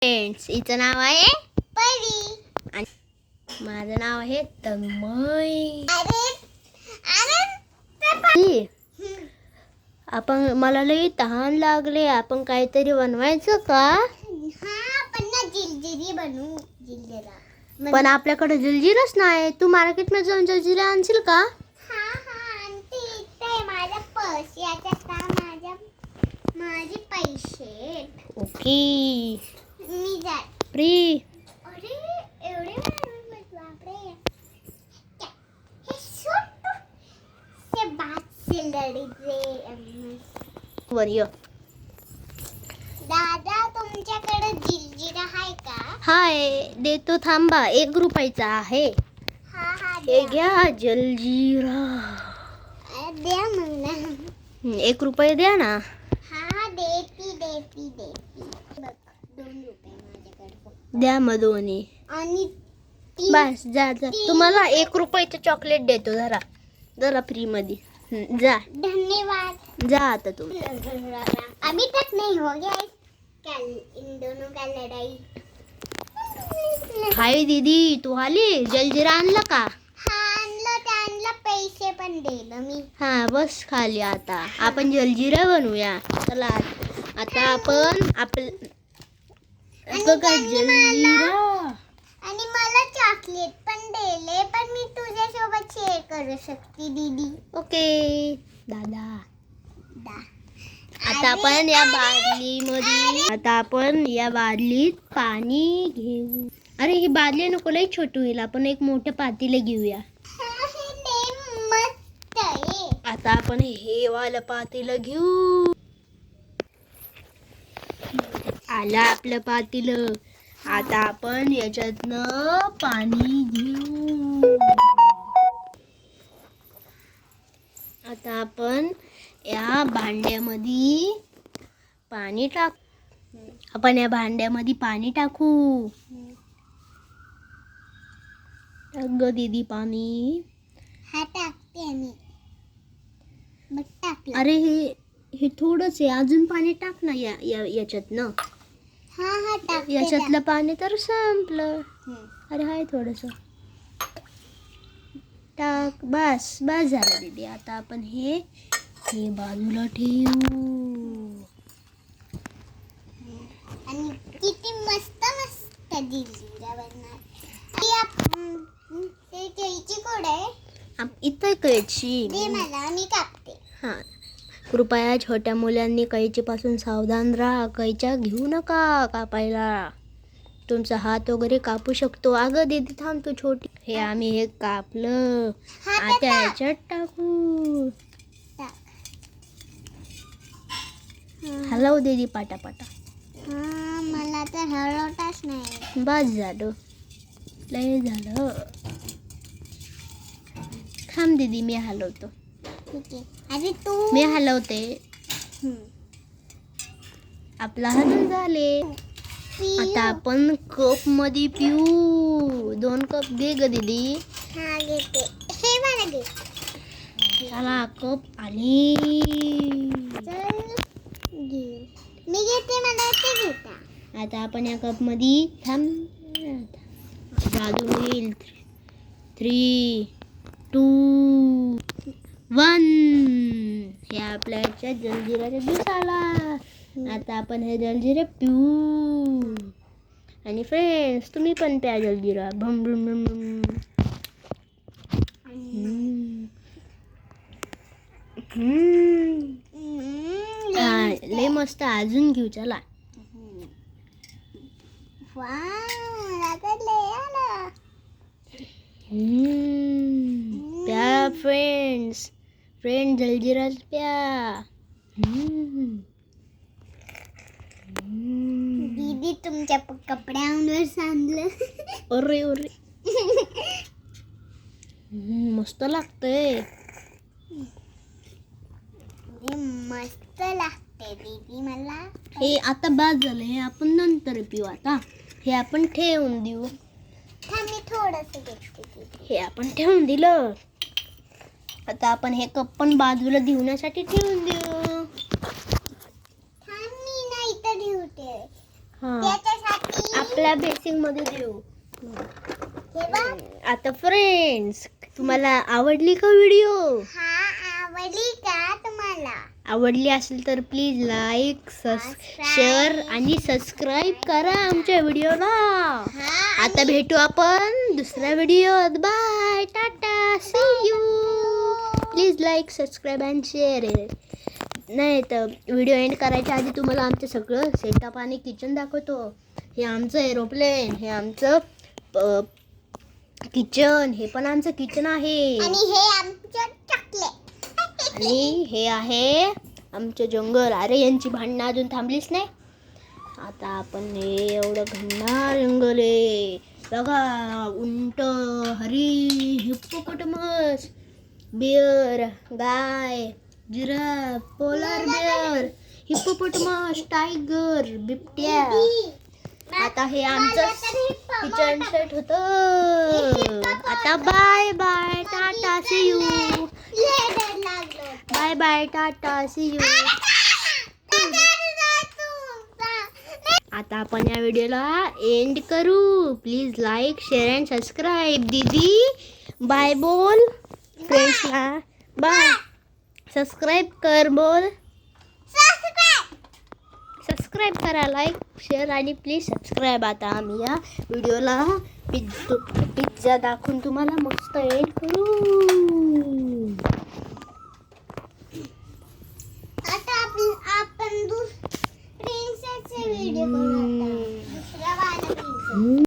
Friends, हिचं नाव आहे परी आणि माझं नाव आहे तन्मय. आपण मला लई तहान लागले. आपण काहीतरी बनवायचं का? पण ना जिलजिरी बनवू. जिलजिरा पण आपल्याकडे जलजीराच नाही. तू मार्केटमध्ये जाऊन जलजीरा आणशील का? आंटी ते माझ्या पैशाच्या माझे पैसे. ओके मी जाय प्री. अरे एवढे बापरे. हे सूट से बात से लड़ीचे. वर्य दादा तुमच्याकडे जिलजिरा आहे का? हाय, देतो थांबा. 1 रुपयाचा आहे. हा हे घ्या जलजीरा. द्या मला. 1 रुपये द्या ना. हा देती बघ 2 रुपये माझ्याकडे द्या मग दोन्ही. आणि बस जा जा. तुम्हाला 1 रुपयाचं चॉकलेट देतो. जरा फ्री मध्ये. जा धन्यवाद. जा आता तुम्ही. अभी तक नहीं हो गया इन दोनों का लड़ाई. हाय दीदी, तू आली? जलजीरा आणलं का? आणलं पैसे पण दिलं मी. हा बस खाली. आता आपण जलजीरा बनवूया. चला आता आपण बघा जलजीरा. आणि मला चॉकलेट पण दिले. पण मी तुझ्यासोबत शेअर करू शकते दीदी. ओके दादा. आता आपण या बादलीत पाणी घेऊ. अरे ही बादली नको, लई छोटी होईल. आपण एक मोठं पातेलं घेऊया. मस्त आहे. आता आपण हे वालं पातेलं घेऊ. आलं आपलं पातेलं. आता आपण याच्यातनं पाणी घेऊ. आता आपण या भांड्यामध्ये पाणी टाकू. टाक ग दीदी पाणी. हा टाकते मी. बघ टाकलं. अरे हे थोडंच आहे. अजून पाणी टाक ना याच्यातनं. हा टाकते. याच्यातलं पाणी तर संपलं. अरे हाय थोडंसं टाक. बस झालं दीदी. आता आपण हे बाजूला ठेवू. आणि किती मस्त जिलजिरा बनणार. ते कैची कोड आहे. इथं कैची दे मला, मी कापते. हा, कृपया छोट्या मुलांनी कैचीपासून सावधान राहा. कैच्या घेऊ नका कापायला. तुमचा हात वगैरे कापू शकतो. अगं दीदी थांब, तू छोटी. हे कापलं. आता याच्यात टाकू. हलव दीदी पाटा. मला तर हलवताच नाही. बस झालं. लय झालं. थांब दीदी, मी हलवतो. ठीक आहे. अरे तू. मी हलवते. आपला हलवून झाले. आता आपण कप मध्ये पिऊ. 2 कप दे ग दीदी. हा घेते. हे मला घे. चला कप आली. चल घे. मी घेते. मला ते घेता. आता आपण या कप मध्ये जादू होईल. 3, 2, 1. हे आपल्या जलजीराचा ज्यूस आला. आता आपण हे जलजीरा पिऊ. आणि फ्रेंड्स, तुम्ही पण प्या जलजीरा. भम भम भम भम. लय मस्त. अजून घेऊ. चला. प्या फ्रेंड्स जलजीरा प्या. दीदी तुमच्या कपड्यांवर सांडलं. अरे मस्त लागतंय. मस्त लागते दीदी मला. हे आता बाद झालं. हे आपण नंतर पिऊ. आता हे आपण ठेवून देऊ. मी थोडंसं घेते. हे आपण ठेवून दिलं. आता आपण हे कप पण बाजूला धुवण्यासाठी ठेवून देऊ. मी नाही तर ठेवते. हां त्याच्यासाठी आपल्या बेसिंग मध्ये देऊ. हे बघ. आता फ्रेंड्स, तुम्हाला आवडली का व्हिडिओ? हा आवडली का तुम्हाला? आवडली असेल तर प्लीज लाईक, शेअर आणि सबस्क्राईब करा आमच्या व्हिडिओला. हा आता भेटू आपण दुसऱ्या व्हिडिओत. Bye, Tata, see you. Please like, subscribe and share. नाही तर व्हिडिओ एंड करायच्या आधी तुम्हाला आमचं सगळं सेटअप आणि किचन दाखवतो. हे आमचं एरोप्लेन, हे आमचं किचन, हे पण आमचं किचन आहे. आणि हे आमचं चॉकलेट. आणि हे आहे आमचं जंगल. अरे यांची भांडणं अजून थांबलीच नाही. आता आपण हे एवढं घनदाट जंगल आहे बघा. उंट, हरिण, हिप्पोपोटामस, बियर, गाय, giraffe, polar bear, hippopotamus, tiger, बिबट्या. आता हे आमचं किचन सेट होतं. आता bye bye, Tata, see you. Bye bye, Tata, see you. आता आपण या व्हिडिओला एंड करू. Please like, share and subscribe. दीदी बाय बोल फ्रेंड्सला. बाय. सबस्क्राईब कर बोल. सबस्क्राईब करा, लाईक, शेअर आणि प्लीज सबस्क्राईब. आता आम्ही या व्हिडिओला पिझ्झा दाखवून तुम्हाला मस्त एंड करू. आता आपण प्रिन्सेसचे व्हिडिओ करू. आता दुसरा वाला प्रिन्सेस.